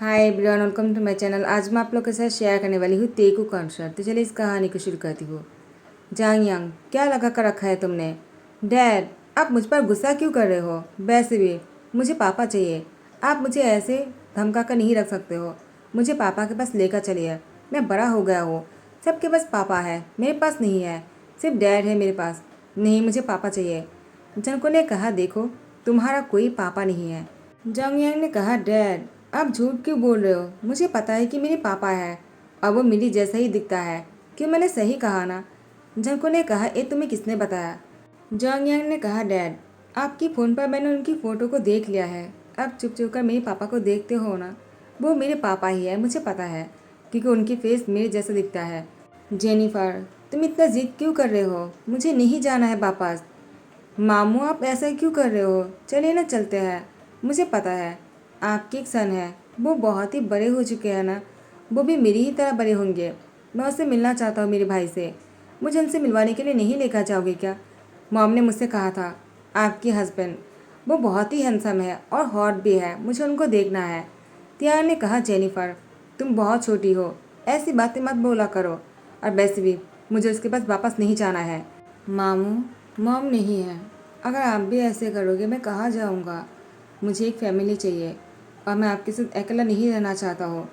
Hi everyone, welcome to my channel. आज मैं आप लोग के साथ शेयर करने वाली हूँ तेकू कॉन्सर्ट। तो चलिए इस कहानी को शुरू करती हूँ। जांग यांग, क्या लगा कर रखा है तुमने? डैड, आप मुझ पर गुस्सा क्यों कर रहे हो? वैसे भी मुझे पापा चाहिए। आप मुझे ऐसे धमका कर नहीं रख सकते हो। मुझे पापा के पास लेकर चलिए। मैं बड़ा हो गया हूँ। सबके पास पापा है, मेरे पास नहीं है। सिर्फ डैड है मेरे पास। नहीं, मुझे पापा चाहिए। जंको ने कहा, देखो तुम्हारा कोई पापा नहीं है। जांग यांग ने कहा, डैड आप झूठ क्यों बोल रहे हो? मुझे पता है कि मेरे पापा है और वो मेरी जैसा ही दिखता है। क्यों, मैंने सही कहा ना? जंको ने कहा, ये तुम्हें किसने बताया? जॉन्ग यांग ने कहा, डैड आपकी फ़ोन पर मैंने उनकी फ़ोटो को देख लिया है। अब चुप चुप कर मेरे पापा को देखते हो ना। वो मेरे पापा ही है, मुझे पता है, क्योंकि उनकी फेस मेरे जैसा दिखता है। जेनिफर, तुम इतना जिद क्यों कर रहे हो? मुझे नहीं जाना है वापस। मामू आप ऐसा क्यों कर रहे हो? चलिए ना, चलते हैं। मुझे पता है आपके एक सन है, वो बहुत ही बड़े हो चुके हैं ना। वो भी मेरी ही तरह बड़े होंगे। मैं उससे मिलना चाहता हूँ, मेरे भाई से। मुझे उनसे मिलवाने के लिए नहीं लेकर जाओगे क्या? मॉम ने मुझसे कहा था आपके हस्बैंड, वो बहुत ही हैंडसम है और हॉट भी है, मुझे उनको देखना है। तियान ने कहा, जेनिफर तुम बहुत छोटी हो, ऐसी बातें मत बोला करो। और वैसे भी मुझे उसके पास वापस नहीं जाना है। मामू, मॉम नहीं है। अगर आप भी ऐसे करोगे मैं कहाँ जाऊँगा? मुझे एक फैमिली चाहिए और मैं आपके साथ अकेला नहीं रहना चाहता हूँ।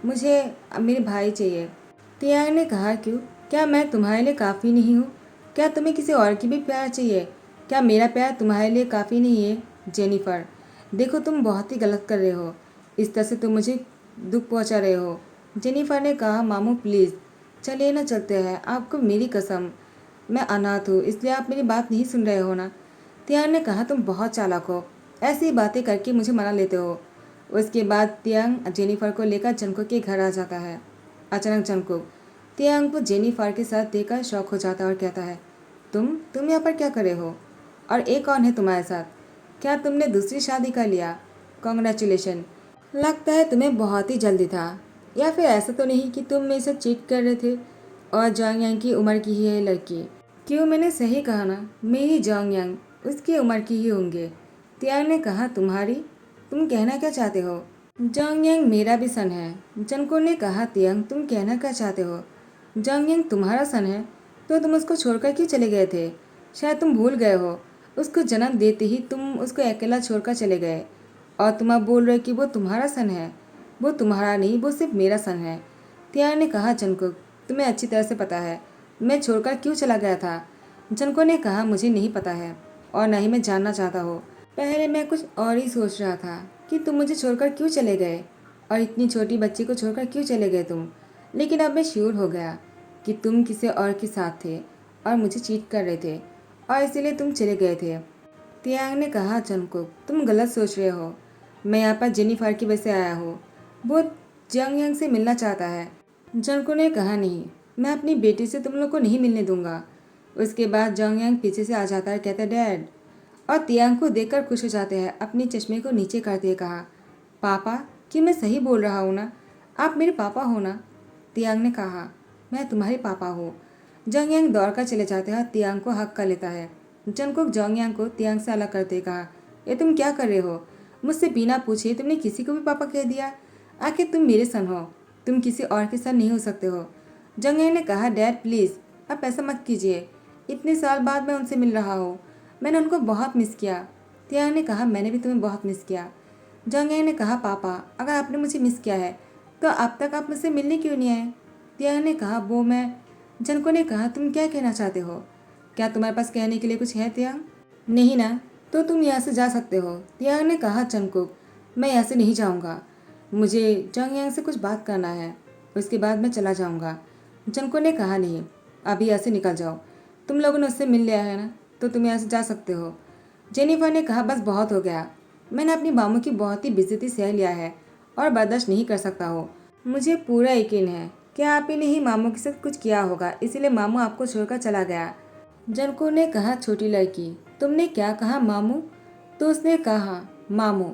मुझे मेरे भाई चाहिए। तियांग ने कहा, क्यों? क्या मैं तुम्हारे लिए काफ़ी नहीं हूँ? क्या तुम्हें किसी और की भी प्यार चाहिए? क्या मेरा प्यार तुम्हारे लिए काफ़ी नहीं है? जेनिफर, देखो तुम बहुत ही गलत कर रहे हो। इस तरह से तुम मुझे दुख पहुँचा रहे हो। जेनिफर ने कहा, मामू प्लीज़ चलिए ना, चलते हैं। आपको मेरी कसम, मैं अनाथ हूँ, इसलिए आप मेरी बात नहीं सुन रहे हो ना? तियांग ने कहा, तुम बहुत चालाक हो, ऐसी बातें करके मुझे मना लेते हो। उसके बाद तियांग जेनिफर को लेकर जंगकुक के घर आ जाता है। अचानक जंगकुक तियांग को जेनिफर के साथ देखकर शौक हो जाता है और कहता है, तुम यहाँ पर क्या कर रहे हो? और एक कौन है तुम्हारे साथ? क्या तुमने दूसरी शादी कर लिया? कॉन्ग्रेचुलेशन, लगता है तुम्हें बहुत ही जल्दी था। या फिर ऐसा तो नहीं कि तुम मेरे साथ चीट कर रहे थे और जांग यांग की उम्र की ही है लड़की? क्यों, मैंने सही कहा ना, मेरी जांग यांग उसकी उम्र की ही होंगे। तियांग ने कहा, तुम कहना क्या चाहते हो? जांग यांग मेरा भी सन है। जंको ने कहा, तियांग तुम कहना क्या चाहते हो? जांग यांग तुम्हारा सन है तो तुम उसको छोड़कर क्यों चले गए थे? शायद तुम भूल गए हो, उसको जन्म देते ही तुम उसको अकेला छोड़कर चले गए और तुम अब बोल रहे हो कि वो तुम्हारा सन है। वो तुम्हारा नहीं, वो सिर्फ मेरा सन है। तियांग ने कहा, जंकुक तुम्हें अच्छी तरह से पता है मैं छोड़कर क्यों चला गया था? जंको ने कहा, मुझे नहीं पता है और न ही मैं जानना चाहता हूँ। पहले मैं कुछ और ही सोच रहा था कि तुम मुझे छोड़कर क्यों चले गए और इतनी छोटी बच्ची को छोड़कर क्यों चले गए तुम। लेकिन अब मैं श्योर हो गया कि तुम किसी और के साथ थे और मुझे चीट कर रहे थे और इसीलिए तुम चले गए थे। तियांग ने कहा, जंकुक तुम गलत सोच रहे हो। मैं यहाँ पर जेनिफर की वजह से आया हूँ। वो जंग यांग से मिलना चाहता है। जंको ने कहा, नहीं, मैं अपनी बेटी से तुम लोग को नहीं मिलने दूंगा। उसके बाद जंग यांग पीछे से आ जाता है, कहता है, डैड। और तियांग को देखकर खुश हो जाते हैं। अपने चश्मे को नीचे करते हुए कहा, पापा, कि मैं सही बोल रहा हूँ ना? आप मेरे पापा हो ना? तियांग ने कहा, मैं तुम्हारे पापा हूँ। जंग यांग दौड़ कर चले जाते हैं और तियांग को हक कर लेता है। जंगकुक जंग यांग को तियांग से अलग करते कहा, ये तुम क्या कर रहे हो? मुझसे बिना पूछे तुमने किसी को भी पापा कह दिया? आखिर तुम मेरे सन हो, तुम किसी और के सन नहीं हो सकते हो। जंग यांग ने कहा, डैड प्लीज़ आप ऐसा मत कीजिए। इतने साल बाद मैं उनसे मिल रहा हूँ, मैंने उनको बहुत मिस किया। तियांग ने कहा, मैंने भी तुम्हें बहुत मिस किया। जंग यांग ने कहा, पापा अगर आपने मुझे मिस किया है तो अब तक आप मुझसे मिलने क्यों नहीं आए? तियांग ने कहा, वो मैं। जंको ने कहा, तुम क्या कहना चाहते हो? क्या तुम्हारे पास कहने के लिए कुछ है तियांग? नहीं ना, तो तुम यहाँ से जा सकते हो। तियांग ने कहा, जंकुक मैं यहाँ से नहीं जाऊँगा, मुझे जंग यांग से कुछ बात करना है, उसके बाद मैं चला जाऊँगा। जंको ने कहा, नहीं, अभी यहाँ से निकल जाओ। तुम लोगों ने उससे मिल लिया है ना, तो तुम यहाँ से जा सकते हो। जेनिफर ने कहा, बस बहुत हो गया। मैंने अपनी मामू की बहुत ही बेइज्जती सह लिया है और बर्दाश्त नहीं कर सकता हो। मुझे पूरा यकीन है कि आप ही ने ही मामू के साथ कुछ किया होगा, इसीलिए मामू आपको छोड़कर चला गया। जंको ने कहा, छोटी लड़की तुमने क्या कहा मामू? तो उसने कहा, मामू,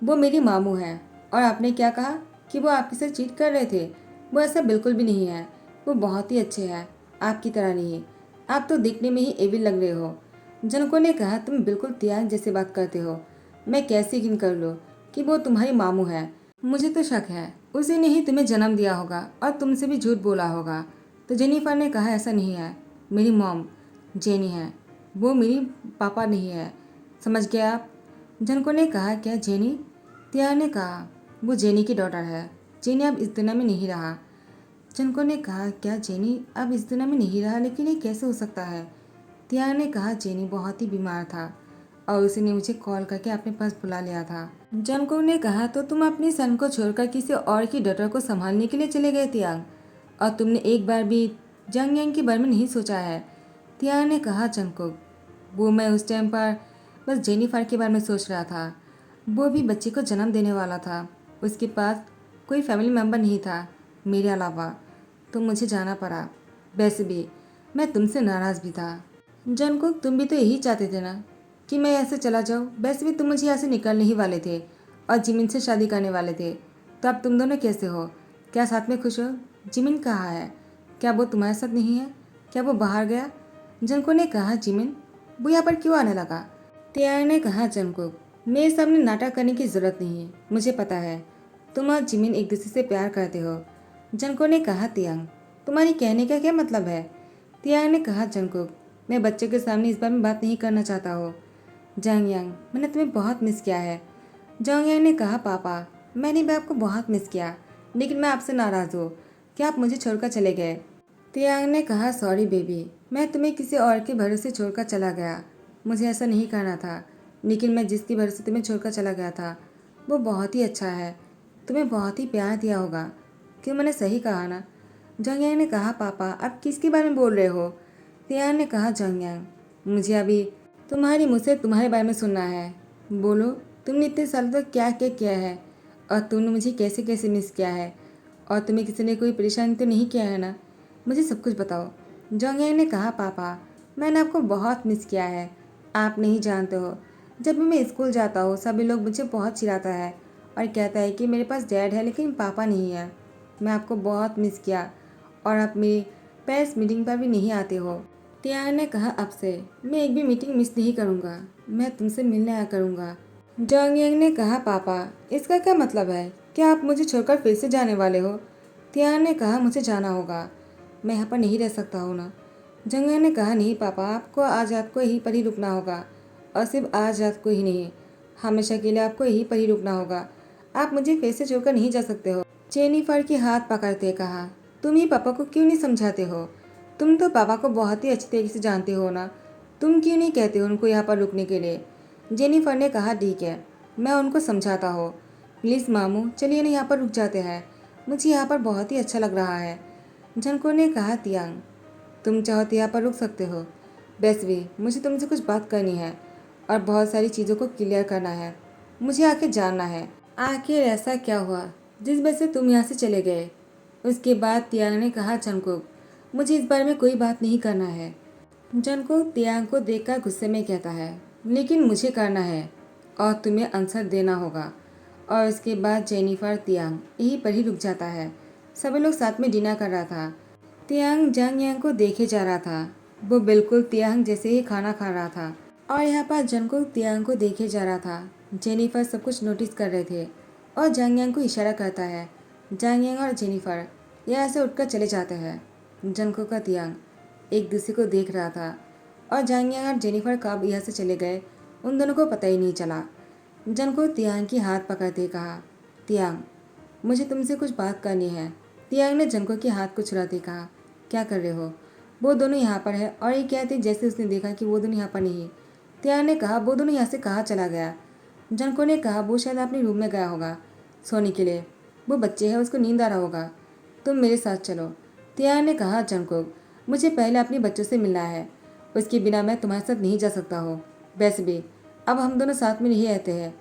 वो मेरी मामू है। और आपने क्या कहा कि वो आपके साथ चीट कर रहे थे? वो ऐसा बिल्कुल भी नहीं है, वो बहुत ही अच्छे हैं, आपकी तरह नहीं। आप तो दिखने में ही एविल लग रहे हो। जनको ने कहा, तुम बिल्कुल तियांग जैसे बात करते हो। मैं कैसे यकीन कर लूँ कि वो तुम्हारी मामू है? मुझे तो शक है उसी ने ही तुम्हें जन्म दिया होगा और तुमसे भी झूठ बोला होगा। तो जेनिफर ने कहा ऐसा नहीं है, मेरी मॉम जेनी है, वो मेरी पापा नहीं है, समझ गए आप। जनको ने कहा क्या जेनी? तिया ने कहा वो जेनी की डॉटर है, जेनी अब इस दुनिया में नहीं रहा। जनको ने कहा क्या जेनी अब इस दुनिया में नहीं रहा, लेकिन ये कैसे हो सकता है? तिया ने कहा जेनी बहुत ही बीमार था और उसी ने मुझे कॉल करके अपने पास बुला लिया था। जनको ने कहा तो तुम अपनी सन को छोड़कर किसी और की डॉटर को संभालने के लिए चले गए तियांग, और तुमने एक बार भी जंग यांग के बारे में नहीं सोचा है? तियांग ने कहा जंगकुक वो मैं उस टाइम पर बस जेनिफर के बारे में सोच रहा था, वो भी बच्चे को जन्म देने वाला था, उसके पास कोई फैमिली मेम्बर नहीं था मेरे अलावा, तो मुझे जाना पड़ा। वैसे भी मैं तुमसे नाराज़ भी था। जंगकुक तुम भी तो यही चाहते थे ना कि मैं ऐसे चला जाऊँ? वैसे भी तुम मुझे यहाँ से निकलने ही वाले थे और जिमिन से शादी करने वाले थे, तो अब तुम दोनों कैसे हो? क्या साथ में खुश हो? जिमिन कहाँ है? क्या वो तुम्हारे साथ नहीं है? क्या वो बाहर गया? जंको ने कहा जिमिन वो यहाँ पर क्यों आने लगा? तियार ने कहा जंकुक मेरे सामने नाटक करने की ज़रूरत नहीं है, मुझे पता है तुम और जिमिन एक दूसरे से प्यार करते हो। जंको ने कहा तियांग तुम्हारी कहने का क्या मतलब है? तियांग ने कहा जंकुक मैं बच्चे के सामने इस बारे में बात नहीं करना चाहता हूँ। जंग यांग मैंने तुम्हें बहुत मिस किया है। जंग यांग ने कहा पापा मैंने भी आपको बहुत मिस किया, लेकिन मैं आपसे नाराज़ हूँ कि आप मुझे छोड़कर चले गए। तियांग ने कहा सॉरी बेबी, मैं तुम्हें किसी और के भरोसे छोड़कर चला गया, मुझे ऐसा नहीं करना था, लेकिन मैं जिसके भरोसे तुम्हें छोड़कर चला गया था वो बहुत ही अच्छा है, तुम्हें बहुत ही प्यार दिया होगा। क्यों, मैंने सही कहा ना? जंग यांग ने कहा पापा आप किसके बारे में बोल रहे हो? तियांग ने कहा जंग यांग मुझे अभी तुम्हारी मुझसे तुम्हारे बारे में सुनना है, बोलो तुमने इतने सालों तक क्या क्या किया है और तुमने मुझे कैसे कैसे मिस किया है, और तुम्हें किसी ने कोई परेशानी तो नहीं किया है ना? मुझे सब कुछ बताओ। जोंग यांग ने कहा पापा मैंने आपको बहुत मिस किया है, आप नहीं जानते हो, जब भी मैं स्कूल जाता हूँ सभी लोग मुझे बहुत चिढ़ाता है और कहता है कि मेरे पास डैड है लेकिन पापा नहीं है। मैं आपको बहुत मिस किया और आप मेरी पेरेंट्स मीटिंग पर भी नहीं आते हो। तियान ने कहा अब से मैं एक भी मीटिंग मिस नहीं करूँगा, मैं तुमसे मिलने आया करूँगा। जोंग यांग ने कहा पापा इसका क्या मतलब है, क्या आप मुझे छोड़कर फिर से जाने वाले हो? तियान ने कहा मुझे जाना होगा, मैं यहाँ पर नहीं रह सकता हूँ ना। जोंग यांग ने कहा नहीं पापा आपको आज रात को यहीं पर ही रुकना होगा, और सिर्फ आज रात को ही नहीं, हमेशा के लिए आपको यहीं पर ही रुकना होगा, आप मुझे फिर से छोड़कर नहीं जा सकते हो। जेनिफर के हाथ पकड़ते कहा तुम ही पापा को क्यों नहीं समझाते हो? तुम तो पापा को बहुत ही अच्छी तरीके से जानते हो ना, तुम क्यों नहीं कहते हो उनको यहाँ पर रुकने के लिए? जेनिफर ने कहा ठीक है मैं उनको समझाता हूँ, प्लीज़ मामू चलिए ना यहाँ पर रुक जाते हैं, मुझे यहाँ पर बहुत ही अच्छा लग रहा है। झनको ने कहा तियांग तुम चाहो तो यहाँ पर रुक सकते हो, वैसे भी मुझे तुमसे कुछ बात करनी है और बहुत सारी चीज़ों को क्लियर करना है, मुझे आखिर जानना है आखिर ऐसा क्या हुआ जिस वजह से तुम यहाँ से चले गए। उसके बाद तियांग ने कहा जंकुक मुझे इस बारे में कोई बात नहीं करना है। जंकुक तियांग को देखकर गुस्से में कहता है लेकिन मुझे करना है और तुम्हें आंसर देना होगा। और उसके बाद जेनिफर तियांग यहीं पर ही रुक जाता है। सभी लोग साथ में डिनर कर रहा था। तियांग जंग यांग को देखे जा रहा था, वो बिल्कुल तियांग जैसे ही खाना खा रहा था और यहाँ पर जंकुक तियांग को देखे जा रहा था। जेनिफर सब कुछ नोटिस कर रहे थे और जंग यांग को इशारा करता है। जंग यांग और जेनिफर यहाँ से उठकर चले जाते हैं। जंकुक का तियांग एक दूसरे को देख रहा था और जंग यांग और जेनिफर कब यहाँ से चले गए उन दोनों को पता ही नहीं चला। जंकुक तियांग की हाथ पकड़ते कहा तियांग मुझे तुमसे कुछ बात करनी है। तियांग ने जंकुक के हाथ को छुड़ाते कहा क्या कर रहे हो? वो दोनों यहाँ पर है, और ये कहते जैसे उसने देखा कि वो दोनों यहाँ पर नहीं। तियांग ने कहा वो दोनों यहाँ से कहाँ चला गया? जंको ने कहा वो शायद अपने रूम में गया होगा सोने के लिए, वो बच्चे है उसको नींद आ रहा होगा, तुम मेरे साथ चलो। तियांग ने कहा जंकुक मुझे पहले अपने बच्चों से मिलना है, उसके बिना मैं तुम्हारे साथ नहीं जा सकता हो, वैसे भी अब हम दोनों साथ में नहीं रहते हैं।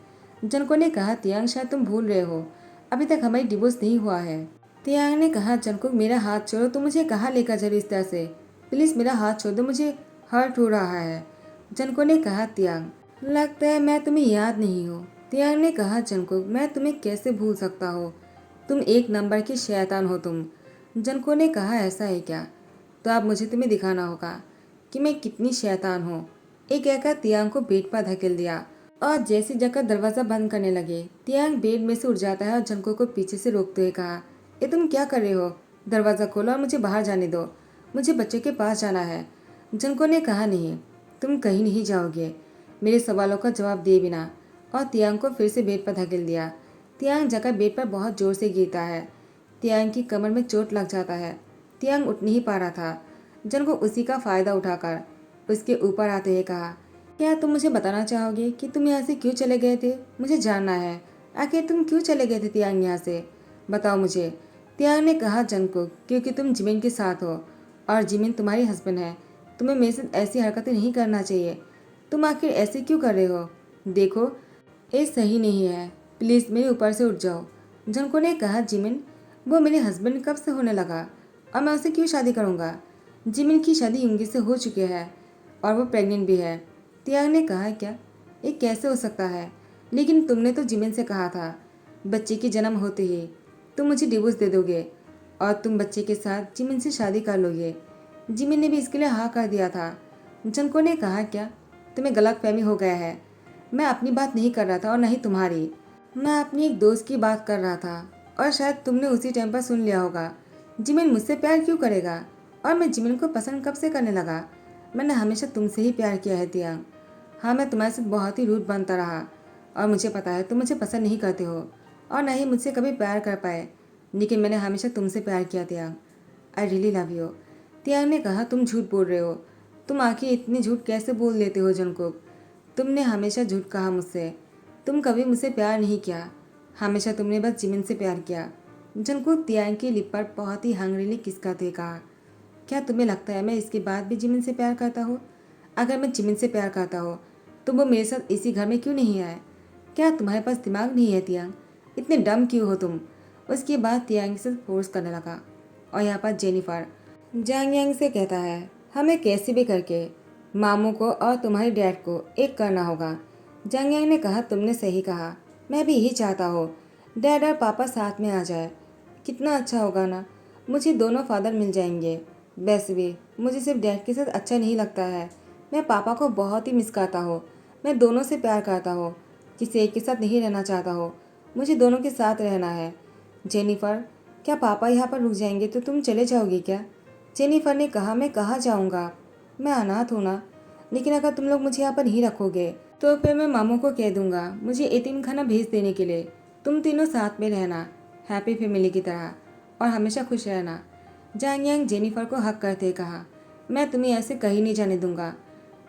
जंको ने कहा तियांग शायद तुम भूल रहे हो, अभी तक हमारी डिवोर्स नहीं हुआ है। तियांग ने कहा जंकुक मेरा हाथ छोड़ो, तुम मुझे कहाँ लेकर चलो इस तरह से, प्लीज़ मेरा हाथ छोड़ दो, मुझे हर्ट हो रहा है। जंको ने कहा तियांग लगता है मैं तुम्हें याद नहीं हो। तियांग ने कहा जंकुक मैं तुम्हें कैसे भूल सकता हो, तुम एक नंबर की शैतान हो तुम। जंको ने कहा ऐसा है क्या? तो अब मुझे तुम्हें दिखाना होगा कि मैं कितनी शैतान हूँ। एक कहकर तियांग को बेड पर धकेल दिया और जैसे जगह दरवाज़ा बंद करने लगे, तियांग बेड में से उठ जाता है और जंको को पीछे से रोकते हुए कहा, ये तुम क्या कर रहे हो? दरवाज़ा खोलो और मुझे बाहर जाने दो, मुझे बच्चे के पास जाना है। जंको ने कहा, नहीं, तुम कहीं नहीं जाओगे, मेरे सवालों का जवाब दिए बिना, और तियांग को फिर से बेड पर धकेल दिया। तियांग जगह बेड पर बहुत जोर से गिरता है। तियांग की कमर में चोट लग जाता है। तियांग उठ नहीं पा रहा था। जंको उसी का फ़ायदा उठाकर उसके ऊपर आते हुए कहा, क्या तुम मुझे बताना चाहोगे कि तुम यहाँ से क्यों चले गए थे? मुझे जानना है, आखिर तुम क्यों चले गए थे तियांग यहाँ से? बताओ मुझे। तियांग ने कहा, जंको, क्योंकि तुम जिमिन के साथ हो और जिमिन तुम्हारी हस्बैंड है। तुम्हें मेरे साथ ऐसी हरकतें नहीं करना चाहिए। तुम आखिर ऐसे क्यों कर रहे हो? देखो, ये सही नहीं है, प्लीज़ मेरे ऊपर से उठ जाओ। जंको ने कहा, जिमिन, वो मेरे हस्बैंड कब से होने लगा और मैं उससे क्यों शादी करूँगा? जिमिन की शादी युंगी से हो चुकी है और वो प्रेग्नेंट भी है। तियांग ने कहा, क्या ये कैसे हो सकता है? लेकिन तुमने तो जिमिन से कहा था बच्चे के जन्म होते ही तुम मुझे डिवोर्स दे दोगे और तुम बच्चे के साथ जिमिन से शादी कर लोगे। जिमिन ने भी इसके लिए हाँ कर दिया था। जंको ने कहा, क्या तुम्हें गलतफहमी हो गया है? मैं अपनी बात नहीं कर रहा था और न ही तुम्हारी। मैं अपनी एक दोस्त की बात कर रहा था और शायद तुमने उसी टाइम पर सुन लिया होगा। जिमिन मुझसे प्यार क्यों करेगा? और मैं जिमिन को पसंद कब से करने लगा? मैंने हमेशा तुमसे ही प्यार किया है तियांग। हाँ, मैं तुम्हारे साथ बहुत ही रूड बनता रहा और मुझे पता है तुम मुझे पसंद नहीं करते हो और ना ही मुझसे कभी प्यार कर पाए, लेकिन मैंने हमेशा तुमसे प्यार किया Tiang. I really love you. Tiang ने कहा, तुम झूठ बोल रहे हो। तुम आखिर इतनी झूठ कैसे बोल लेते हो जंगकुक? तुमने हमेशा झूठ कहा मुझसे। तुम कभी मुझसे प्यार नहीं किया, हमेशा तुमने बस जिमिन से प्यार किया। जंगकुक तियांग की लिप पर बहुत ही हंगरीली किसकाते कहा, क्या तुम्हें लगता है मैं इसके बाद भी जिमिन से प्यार करता हूँ? अगर मैं जिमिन से प्यार करता हो तो वो मेरे साथ इसी घर में क्यों नहीं आए? क्या तुम्हारे पास दिमाग नहीं है तियांग? इतने डम क्यों हो तुम? उसके बाद तियांग से फोर्स करने लगा और यहाँ पर जेनिफर जांग यांग से कहता है, हमें कैसे भी करके मामू को और तुम्हारे डैड को एक करना होगा। जांग यांग ने कहा, तुमने सही कहा, मैं भी यही चाहता हूँ, डैड और पापा साथ में आ जाए। कितना अच्छा होगा ना, मुझे दोनों फादर मिल जाएंगे। वैसे भी मुझे सिर्फ डैड के साथ अच्छा नहीं लगता है, मैं पापा को बहुत ही मिस करता हूँ। मैं दोनों से प्यार करता हूँ, किसी एक के साथ नहीं रहना चाहता हूँ, मुझे दोनों के साथ रहना है। जेनिफर, क्या पापा यहाँ पर रुक जाएंगे तो तुम चले जाओगी क्या? जेनिफर ने कहा, मैं कहाँ जाऊँगा, मैं अनाथ हूँ ना, लेकिन अगर तुम लोग मुझे यहाँ पर नहीं रखोगे तो फिर मैं मामू को कह दूँगा मुझे यतीम खाना भेज देने के लिए। तुम तीनों साथ में रहना, हैप्पी फैमिली की तरह, और हमेशा खुश रहना। जांग यांग जेनिफर को हक करते कहा, मैं तुम्हें ऐसे कहीं नहीं जाने दूंगा।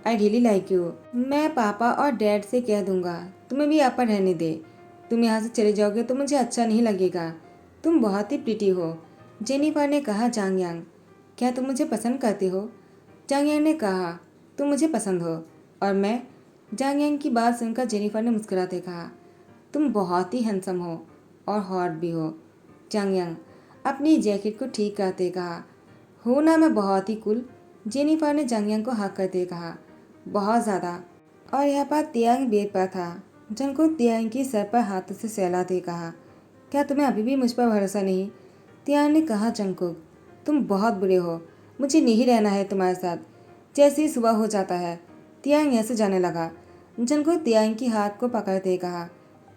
I really like you. मैं पापा और डैड से कह दूंगा तुम्हें भी यहाँ पर रहने दे। तुम यहाँ से चले जाओगे तो मुझे अच्छा नहीं लगेगा। तुम बहुत ही प्रिटी हो। जेनिफर ने कहा, जांग यांग, क्या तुम मुझे पसंद करते हो? जांग यांग ने कहा, तुम मुझे पसंद हो और मैं? जांग यांग की बात सुनकर जेनिफर ने मुस्कुराते कहा, तुम बहुत ही हैंडसम हो और हॉट भी हो। जांग यांग अपनी जैकेट को ठीक करते कहा, हो ना, मैं बहुत ही कूल। जेनिफर ने जांग यांग को हक करते कहा, बहुत ज़्यादा। और यहाँ पर तियांग बेड पर था। जंगकुक तियांग की सर पर हाथों से सहलाते कहा, क्या तुम्हें अभी भी मुझ पर भरोसा नहीं? तियांग ने कहा, जंगकुक, तुम बहुत बुरे हो, मुझे नहीं रहना है तुम्हारे साथ। जैसे ही सुबह हो जाता है तियांग यहाँ से जाने लगा। जंगकुक तियांग की हाथ को पकड़ते कहा,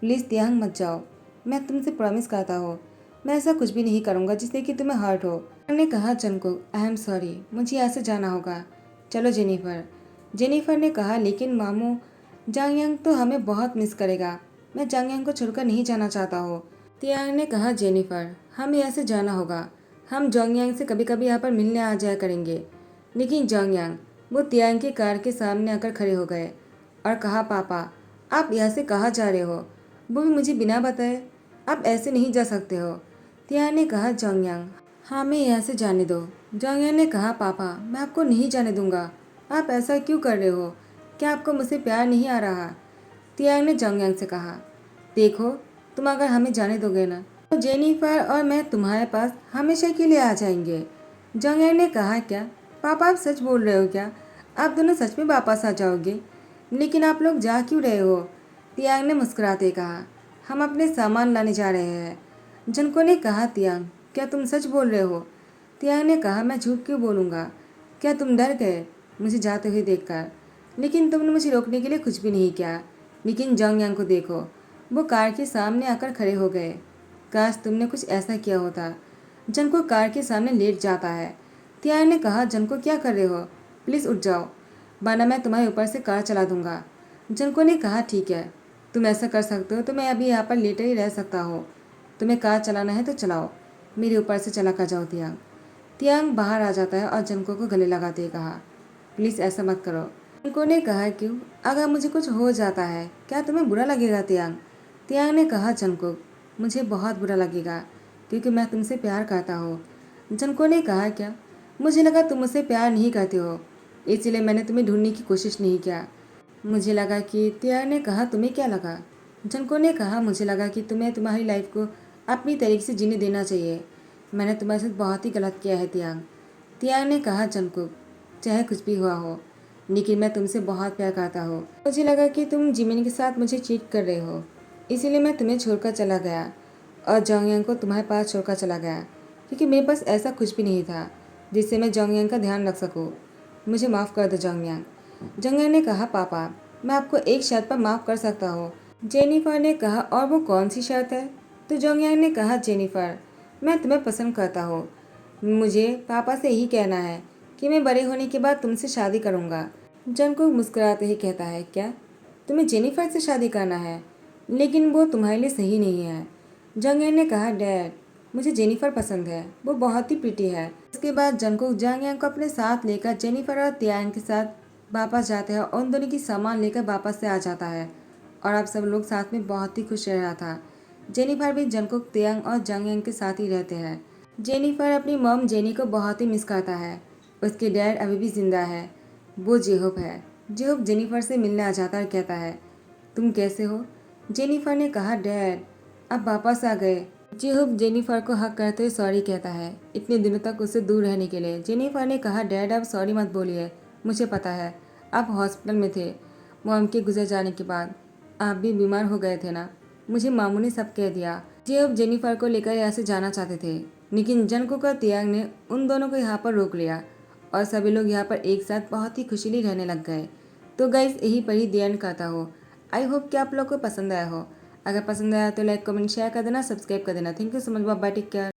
प्लीज़ तियांग मत जाओ, मैं तुमसे प्रॉमिस करता हूँ मैं ऐसा कुछ भी नहीं करूँगा जिससे कि तुम्हें हर्ट हो। ने कहा, जंगकुक, आई एम सॉरी, मुझे यहाँ से जाना होगा, चलो जेनिफर। जेनिफर ने कहा, लेकिन मामू, जांग यांग तो हमें बहुत मिस करेगा, मैं जांग यांग को छोड़कर नहीं जाना चाहता हूँ। तियांग ने कहा, जेनिफर, हमें यहाँ से जाना होगा, हम जोंग यांग से कभी कभी यहाँ पर मिलने आ जाया करेंगे। लेकिन जोंग यांग, वो तियांग की कार के सामने आकर खड़े हो गए और कहा, पापा, आप यहाँ से कहाँ जा रहे हो? वो भी मुझे बिना बताए? आप ऐसे नहीं जा सकते हो। तियांग ने कहा, जोंग यांग, हाँ, मैं यहाँ से जाने दो। जोंग यांग ने कहा, पापा, मैं आपको नहीं जाने दूंगा, आप ऐसा क्यों कर रहे हो? क्या आपको मुझसे प्यार नहीं आ रहा? तियांग ने जोंग यांग से कहा, देखो, तुम अगर हमें जाने दोगे ना तो जेनिफर और मैं तुम्हारे पास हमेशा के लिए आ जाएंगे। जोंग यांग ने कहा, क्या पापा, आप सच बोल रहे हो क्या? आप दोनों सच में वापस आ जाओगे? लेकिन आप लोग जा क्यों रहे हो? तियांग ने मुस्कुराते कहा, हम अपने सामान लाने जा रहे हैं। जनको ने कहा, तियांग, क्या तुम सच बोल रहे हो? तियांग ने कहा, मैं झूठ क्यों बोलूँगा? क्या तुम डर गए मुझे जाते हुए देखकर? लेकिन तुमने मुझे रोकने के लिए कुछ भी नहीं किया। लेकिन जंग यांग को देखो, वो कार के सामने आकर खड़े हो गए। काश तुमने कुछ ऐसा किया होता। जंग कार के सामने लेट जाता है। तियांग ने कहा, जंग क्या कर रहे हो, प्लीज़ उठ जाओ, वरना मैं तुम्हारे ऊपर से कार चला दूंगा। जंको ने कहा, ठीक है, तुम ऐसा कर सकते हो तो मैं अभी यहाँ पर लेटे ही रह सकता हूँ। तुम्हें कार चलाना है तो चलाओ, मेरे ऊपर से चला कर जाओ। तियांग तियांग बाहर आ जाता है और जंको को गले लगाते ही कहा, प्लीज़ ऐसा मत करो। जंको ने कहा, क्यों, अगर मुझे कुछ हो जाता है क्या तुम्हें बुरा लगेगा? तियांग तियांग ने कहा, जंको मुझे बहुत बुरा लगेगा क्योंकि मैं तुमसे प्यार करता हूँ। जंको ने कहा, क्या, मुझे लगा तुम मुझसे प्यार नहीं करते हो, इसलिए मैंने तुम्हें ढूंढने की कोशिश नहीं किया। मुझे लगा कि तियांग ने कहा, तुम्हें क्या लगा? जंको ने कहा, मुझे लगा कि तुम्हें तुम्हारी लाइफ को अपनी तरीके से जीने देना चाहिए। मैंने तुम्हारे साथ बहुत ही गलत किया है। तियांग तियांग ने कहा, जंको चाहे कुछ भी हुआ हो, लेकिन मैं तुमसे बहुत प्यार करता हूँ। मुझे लगा कि तुम जिमिन के साथ मुझे चीट कर रहे हो, इसीलिए मैं तुम्हें छोड़कर चला गया और जोंगयांग को तुम्हारे पास छोड़कर चला गया, क्योंकि मेरे पास ऐसा कुछ भी नहीं था जिससे मैं जोंगयांग का ध्यान रख सकूँ। मुझे माफ़ कर दो जोंगयांग। जोंगयांग ने कहा, पापा मैं आपको एक शर्त पर माफ़ कर सकता हूँ। जेनिफर ने कहा, और वो कौन सी शर्त है? तो जोंगयांग ने कहा, जेनिफर मैं तुम्हें पसंद करता हूँ। मुझे पापा से यही कहना है कि मैं बड़े होने के बाद तुमसे शादी करूँगा। जंगकुक मुस्कुराते ही कहता है, क्या तुम्हें जेनिफर से शादी करना है? लेकिन वो तुम्हारे लिए सही नहीं है। जोंगयांग ने कहा, डैड मुझे जेनिफर पसंद है, वो बहुत ही प्रिटी है। इसके बाद जंगकुक जोंगयांग को अपने साथ लेकर जेनिफर और तियांग के साथ वापस जाते हैं और उन दोनों की सामान लेकर वापस से आ जाता है और अब सब लोग साथ में बहुत ही खुश रह रहा था। जेनिफर भी जंगकुक, तियांग और जोंगयांग के साथ ही रहते हैं। जेनिफर अपनी मॉम जेनी को बहुत ही मिस करता है। उसके डैड अभी भी जिंदा है, वो जेहोप है। जेहोप जेनिफर से मिलने आ जाता है और कहता है, तुम कैसे हो? जेनिफर ने कहा, डैड अब वापस आ गए। जेहोप जेनिफर को हक करते हुए सॉरी कहता है इतने दिनों तक उससे दूर रहने के लिए। जेनिफर ने कहा, डैड आप सॉरी मत बोलिए, मुझे पता है आप हॉस्पिटल में थे मॉम के गुजर जाने के बाद, आप भी बीमार हो गए थे ना, मुझे मामू ने सब कह दिया। जेहोप जेनिफर को लेकर यहाँ से जाना चाहते थे, लेकिन जंगकुक और तियांग ने उन दोनों को यहाँ पर रोक लिया और सभी लोग यहाँ पर एक साथ बहुत ही खुशहाली रहने लग गए। तो गाइस यही पर ही दी एंड करता हो। आई होप कि आप लोग को पसंद आया हो। अगर पसंद आया तो लाइक कमेंट शेयर कर देना, सब्सक्राइब कर देना। Thank you so much, bye, take care.